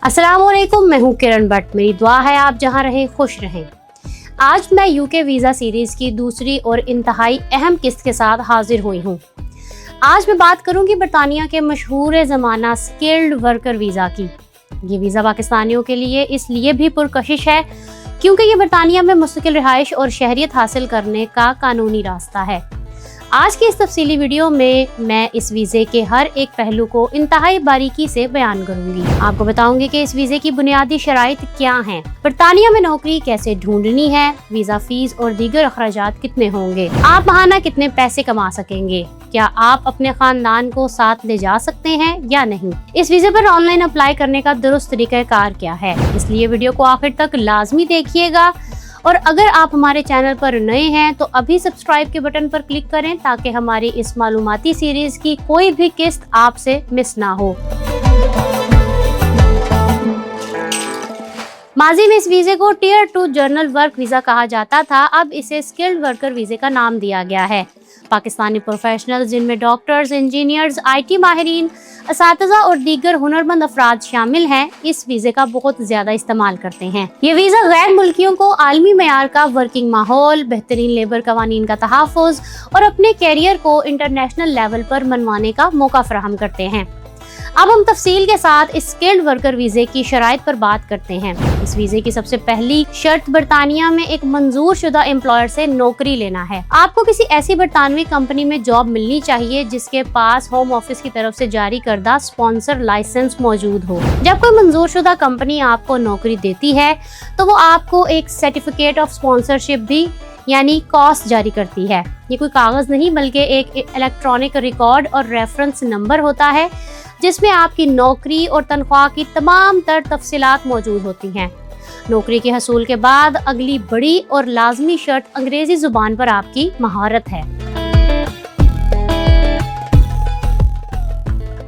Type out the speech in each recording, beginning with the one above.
अस्सलाम वालेकुम, मैं हूँ किरण भट्ट। मेरी दुआ है आप जहाँ रहें खुश रहें। आज मैं यूके वीज़ा सीरीज़ की दूसरी और इंतहाई अहम किस्त के साथ हाजिर हुई हूँ। आज मैं बात करूँगी बरतानिया के मशहूर ज़माना स्किल्ड वर्कर वीज़ा की। ये वीज़ा पाकिस्तानियों के लिए इसलिए भी पुरकशिश है क्योंकि ये बरतानिया में मुस्तकिल रिहाइश और शहरियत हासिल करने का कानूनी रास्ता है। आज की इस तफसीली वीडियो में मैं इस वीज़े के हर एक पहलू को इंतहाई बारीकी से बयान करूंगी। आपको बताऊंगी कि इस वीज़े की बुनियादी शराइत क्या हैं, बरतानिया में नौकरी कैसे ढूंढनी है, वीज़ा फीस और दीगर अखराजात कितने होंगे, आप महाना कितने पैसे कमा सकेंगे, क्या आप अपने खानदान को साथ ले जा सकते हैं या नहीं, इस वीज़े पर ऑनलाइन अप्लाई करने का दुरुस्त तरीक़ाकार क्या है। इसलिए वीडियो को आखिर तक लाजमी देखिएगा और अगर आप हमारे चैनल पर नए हैं तो अभी सब्सक्राइब के बटन पर क्लिक करें ताकि हमारी इस मालूमाती सीरीज की कोई भी किस्त आपसे मिस ना हो। माजी में इस वीज़े को टियर 2 जर्नल वर्क वीज़ा कहा जाता था, अब इसे स्किल्ड वर्कर वीज़े का नाम दिया गया है। पाकिस्तानी प्रोफेशनल्स जिनमें डॉक्टर्स, इंजीनियर्स, IT माहिरीन, असातिज़ा और दीगर हुनरमंद अफराद शामिल हैं, इस वीज़े का बहुत ज़्यादा इस्तेमाल करते हैं। ये वीज़ा गैर मुल्कियों को आलमी मयार का वर्किंग माहौल, बेहतरीन लेबर कवानीन का तहफ़्फ़ुज़ और अपने कैरियर को इंटरनेशनल लेवल पर मनवाने का मौका फराहम करते हैं। अब हम तफसील के साथ इस स्किल्ड वर्कर वीज़े की शराइत पर बात करते हैं। इस वीज़े की सबसे पहली शर्त बरतानिया में एक मंजूर शुदा एम्प्लॉयर से नौकरी लेना है। आपको किसी ऐसी बरतानवी कंपनी में जॉब मिलनी चाहिए जिसके पास होम ऑफिस की तरफ से जारी करदा स्पॉन्सर लाइसेंस मौजूद हो। जब कोई मंजूर शुदा कंपनी आपको नौकरी देती है तो वो आपको एक सर्टिफिकेट ऑफ स्पॉन्सरशिप भी यानी कॉस्ट जारी करती है। ये कोई कागज नहीं बल्कि एक इलेक्ट्रॉनिक रिकॉर्ड और रेफरेंस नंबर होता है जिसमें आपकी नौकरी और तनख्वाह की तमाम तर तफसीलात मौजूद होती हैं। नौकरी के हसूल के बाद अगली बड़ी और लाजमी शर्त अंग्रेजी जुबान पर आपकी महारत है।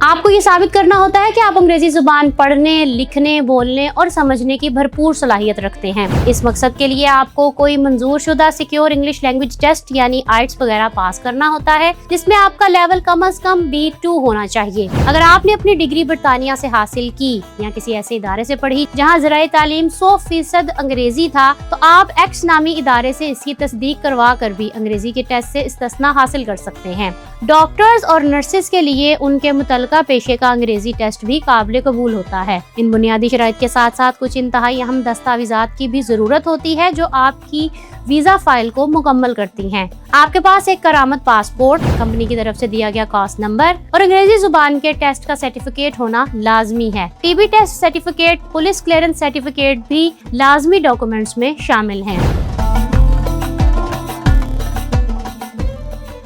आपको ये साबित करना होता है कि आप अंग्रेजी जुबान पढ़ने, लिखने, बोलने और समझने की भरपूर सलाहियत रखते हैं। इस मकसद के लिए आपको कोई मंजूर शुदा सिक्योर इंग्लिश लैंग्वेज टेस्ट यानी IELTS वगैरह पास करना होता है जिसमें आपका लेवल कम अज कम B2 होना चाहिए। अगर आपने अपनी डिग्री बरतानिया से हासिल की या किसी ऐसे इदारे से पढ़ी जहाँ ज़राए तालीम 100% अंग्रेजी था तो आप एक्स नामी इदारे से इसकी तस्दीक करवा कर भी अंग्रेजी के टेस्ट से इस्तिस्ना हासिल कर सकते हैं। डॉक्टर्स और नर्सेज के लिए उनके मुतल्लिका पेशे का अंग्रेजी टेस्ट भी काबिल कबूल होता है। इन बुनियादी शराइत के साथ साथ कुछ इंतहाई अहम दस्तावेजात की भी जरूरत होती है जो आपकी वीजा फाइल को मुकम्मल करती हैं। आपके पास एक करामत पासपोर्ट, कंपनी की तरफ से दिया गया कॉस्ट नंबर और अंग्रेजी जुबान के टेस्ट का सर्टिफिकेट होना लाजमी है। TB test certificate, police clearance certificate भी लाजमी डॉक्यूमेंट्स में शामिल हैं।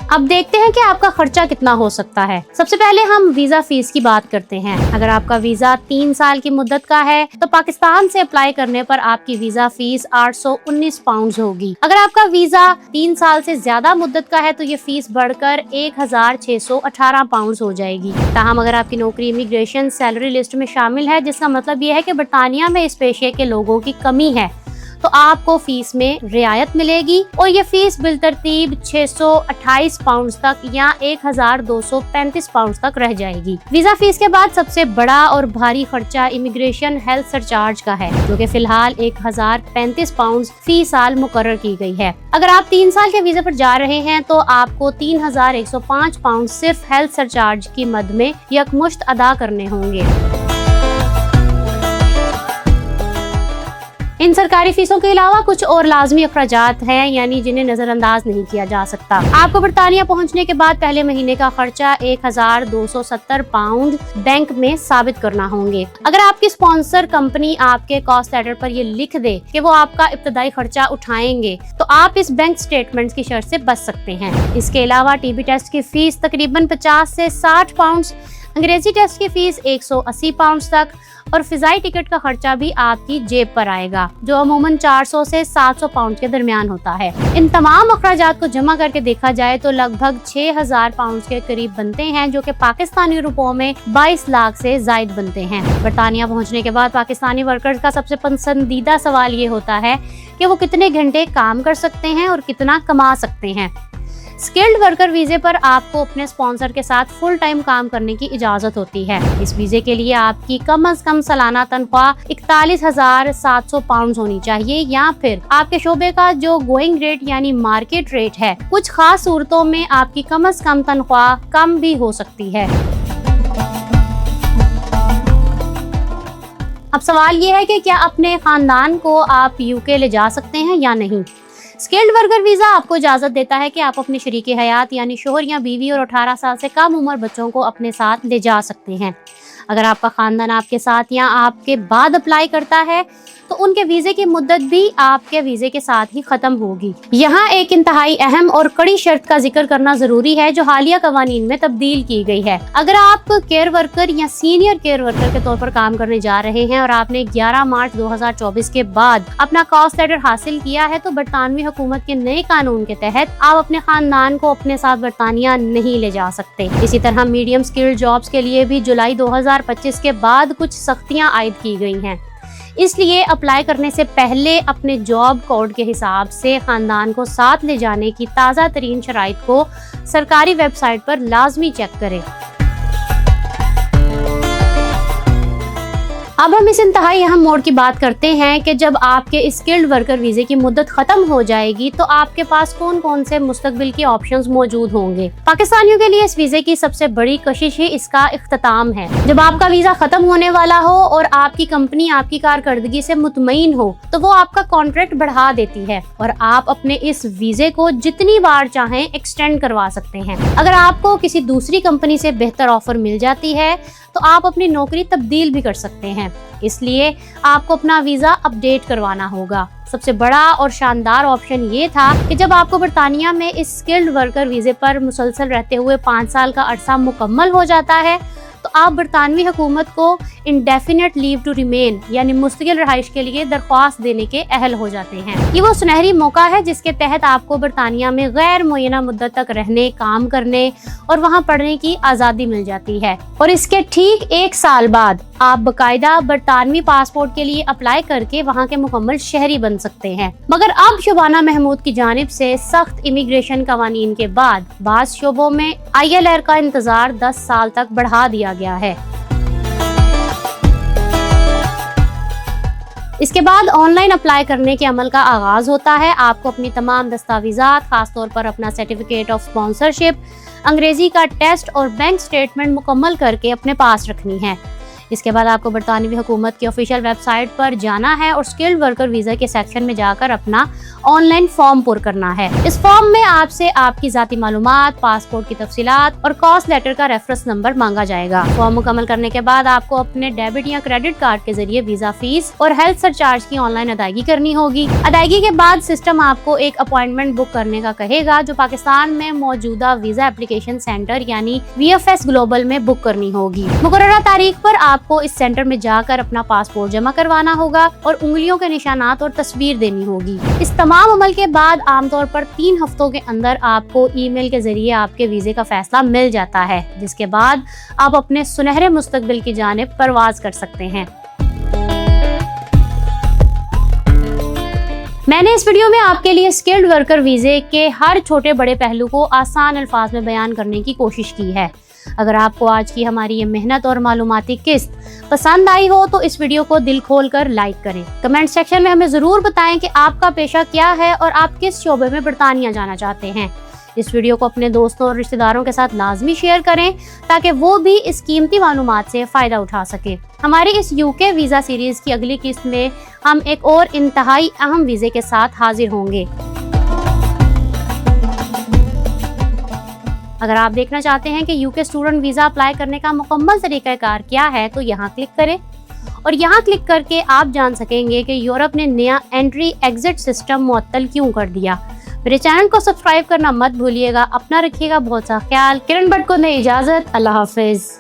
अब देखते हैं कि आपका खर्चा कितना हो सकता है। सबसे पहले हम वीजा फीस की बात करते हैं। अगर आपका वीजा 3 साल की मुद्दत का है तो पाकिस्तान से अप्लाई करने पर आपकी वीजा फीस 819 पाउंड होगी। अगर आपका वीजा 3 साल से ज्यादा मुद्दत का है तो ये फीस बढ़कर 1618 पाउंड हो जाएगी। ताहम अगर आपकी नौकरी इमिग्रेशन सैलरी लिस्ट में शामिल है जिसका मतलब ये है कि बरतानिया में इस पेशे के लोगों की कमी है तो आपको फीस में रियायत मिलेगी और ये फीस बिलतरतीब 628 पाउंड तक या 1235 पाउंड तक रह जाएगी। वीजा फीस के बाद सबसे बड़ा और भारी खर्चा इमिग्रेशन हेल्थ सरचार्ज का है जो कि फिलहाल 1035 पाउंड फी साल मुकर्रर की गई है। अगर आप 3 साल के वीजा पर जा रहे हैं तो आपको 3105 पाउंड सिर्फ हेल्थ सरचार्ज की मद में यकमुश्त अदा करने होंगे। इन सरकारी फीसों के अलावा कुछ और लाजमी अखराजात हैं यानी जिन्हें नजरअंदाज नहीं किया जा सकता। आपको बरतानिया पहुंचने के बाद पहले महीने का खर्चा 1270 पाउंड बैंक में साबित करना होंगे। अगर आपकी स्पॉन्सर कंपनी आपके कॉस्ट लेटर पर ये लिख दे कि वो आपका इब्तदाई खर्चा उठाएंगे तो आप इस बैंक स्टेटमेंट की शर्त से बच सकते हैं। इसके अलावा TB टेस्ट की फीस तकरीबन 50 से 60 पाउंड, अंग्रेजी टेस्ट की फीस 180 पाउंड तक और फिजाई टिकट का खर्चा भी आपकी जेब पर आएगा जो अमूमन 400 से 700 पाउंड के दरमियान होता है। इन तमाम अखराजात को जमा करके देखा जाए तो लगभग 6000 पाउंड के करीब बनते हैं जो कि पाकिस्तानी रुपयों में 22 लाख से जायद बनते हैं। बरतानिया पहुंचने के बाद पाकिस्तानी वर्कर्स का सबसे पसंदीदा सवाल ये होता है कि वो कितने घंटे काम कर सकते हैं और कितना कमा सकते हैं। स्किल्ड वर्कर वीजे पर आपको अपने स्पॉन्सर के साथ फुल टाइम काम करने की इजाजत होती है। इस वीजे के लिए आपकी कम से कम सालाना तनख्वाह 41,700 पाउंड होनी चाहिए, या फिर आपके शोबे का जो गोइंग रेट यानी मार्केट रेट है। कुछ खास सूरतों में आपकी कम से कम तनख्वाह कम भी हो सकती है। अब सवाल ये है कि क्या अपने खानदान को आप यूके ले जा सकते हैं या नहीं। स्किल्ड वर्कर वीज़ा आपको इजाज़त देता है कि आप अपने शरीके हयात यानी शोहर या बीवी और 18 साल से कम उम्र बच्चों को अपने साथ ले जा सकते हैं। अगर आपका खानदान आपके साथ या आपके बाद अप्लाई करता है तो उनके वीज़े की मुद्दत भी आपके वीज़े के साथ ही ख़त्म होगी। यहाँ एक इंतहाई अहम और कड़ी शर्त का जिक्र करना ज़रूरी है जो हालिया कवानीन में तब्दील की गई है। अगर आप केयर वर्कर या सीनियर केयर वर्कर के तौर पर काम करने जा रहे हैं और आपने 11 मार्च 2024 के बाद अपना कॉस्ट लेटर हासिल किया है तो बरतानवी हुकूमत के नए कानून के तहत आप अपने खानदान को अपने साथ बरतानिया नहीं ले जा सकते। इसी तरह मीडियम स्किल्ड जॉब्स के लिए भी जुलाई 2025 के बाद कुछ सख्तियाँ आयद की गई हैं। इसलिए अप्लाई करने से पहले अपने जॉब कोड के हिसाब से खानदान को साथ ले जाने की ताज़ा तरीन शराइत को सरकारी वेबसाइट पर लाजमी चेक करें। अब हम इस इंतहाई अहम मोड़ की बात करते हैं कि जब आपके स्किल्ड वर्कर वीज़े की मुद्दत ख़त्म हो जाएगी तो आपके पास कौन कौन से मुस्तकबिल के ऑप्शंस मौजूद होंगे। पाकिस्तानियों के लिए इस वीज़े की सबसे बड़ी कशिश ही इसका इख्तिताम है। जब आपका वीज़ा ख़त्म होने वाला हो और आपकी कंपनी आपकी कारकर्दगी से मुतमईन हो तो वो आपका कॉन्ट्रैक्ट बढ़ा देती है और आप अपने इस वीज़े को जितनी बार चाहें एक्सटेंड करवा सकते हैं। अगर आपको किसी दूसरी कंपनी से बेहतर ऑफर मिल जाती है तो आप अपनी नौकरी तब्दील भी कर सकते हैं। इसलिए आपको अपना वीज़ा अपडेट करवाना होगा। सबसे बड़ा और शानदार ऑप्शन ये था कि जब आपको बरतानिया में इस स्किल्ड वर्कर वीज़े पर मुसलसल रहते हुए 5 साल का अरसा मुकम्मल हो जाता है तो आप बरतानवी हुकूमत को इंडेफिनेट लीव टू रिमेन यानी मुस्तकिल रहाइश के लिए दरख्वास्त देने के अहल हो जाते हैं। ये वो सुनहरी मौका है जिसके तहत आपको बरतानिया में गैर मुअय्यना मुद्दत तक रहने, काम करने और वहाँ पढ़ने की आज़ादी मिल जाती है। और इसके ठीक 1 साल बाद आप बाकायदा बरतानवी पासपोर्ट के लिए अप्लाई करके वहाँ के मुकम्मल शहरी बन सकते हैं। मगर अब शबाना महमूद की जानिब से सख्त इमिग्रेशन कवानीन के बाद बाज़ शोबों में ILR का इंतजार 10 साल तक बढ़ा दिया गया है। इसके बाद ऑनलाइन अप्लाई करने के अमल का आगाज होता है। आपको अपनी तमाम दस्तावेज़ात, खासतौर पर अपना सर्टिफिकेट ऑफ स्पॉन्सरशिप, अंग्रेजी का टेस्ट और बैंक स्टेटमेंट मुकम्मल करके अपने पास रखनी है। इसके बाद आपको बरतानवी हुकूमत की ऑफिशियल वेबसाइट पर जाना है और स्किल्ड वर्कर वीज़ा के सेक्शन में जाकर अपना ऑनलाइन फॉर्म पुर करना है। इस फॉर्म में आपसे आपकी ज़ाती मालूमात, पासपोर्ट की तफसीलात और कॉस्ट लेटर का रेफरेंस नंबर मांगा जाएगा। फॉर्म मुकम्मल करने के बाद आपको अपने डेबिट या क्रेडिट कार्ड के जरिए वीज़ा फीस और हेल्थ सरचार्ज की ऑनलाइन अदायगी करनी होगी। अदायगी के बाद सिस्टम आपको एक अपॉइंटमेंट बुक करने का कहेगा जो पाकिस्तान में मौजूदा वीज़ा एप्लीकेशन सेंटर यानी VFS ग्लोबल में बुक करनी होगी। मुकर्ररा तारीख पर आपको इस सेंटर में जाकर अपना पासपोर्ट जमा करवाना होगा और उंगलियों के निशानात और तस्वीर देनी होगी। इस तमाम अमल के बाद आमतौर पर 3 हफ्तों के अंदर आपको ईमेल के जरिए आपके वीज़े का फैसला मिल जाता है, जिसके बाद आप अपने सुनहरे मुस्तकबिल की जानिब परवाज कर सकते हैं। मैंने इस वीडियो में आपके लिए स्किल्ड वर्कर वीज़े के हर छोटे बड़े पहलू को आसान अल्फाज में बयान करने की कोशिश की है। अगर आपको आज की हमारी ये मेहनत और मालूमाती किस्त पसंद आई हो तो इस वीडियो को दिल खोल कर लाइक करें। कमेंट सेक्शन में हमें ज़रूर बताएं कि आपका पेशा क्या है और आप किस शोबे में बरतानिया जाना चाहते हैं। इस वीडियो को अपने दोस्तों और रिश्तेदारों के साथ लाजमी शेयर करें ताकि वो भी इस कीमती मालूमात से फ़ायदा उठा सके। हमारी इस UK वीज़ा सीरीज़ की अगली किस्त में हम एक और इंतहाई अहम वीज़े के साथ हाजिर होंगे। अगर आप देखना चाहते हैं कि UK स्टूडेंट वीज़ा अप्लाई करने का मुकम्मल तरीक़ाकार क्या है तो यहाँ क्लिक करें और यहाँ क्लिक करके आप जान सकेंगे कि यूरोप ने नया एंट्री एग्जिट सिस्टम मुअत्तल क्यों कर दिया। मेरे चैनल को सब्सक्राइब करना मत भूलिएगा। अपना रखिएगा बहुत सा ख्याल। किरण भट्ट को दे इजाज़त। अल्लाह हाफिज़।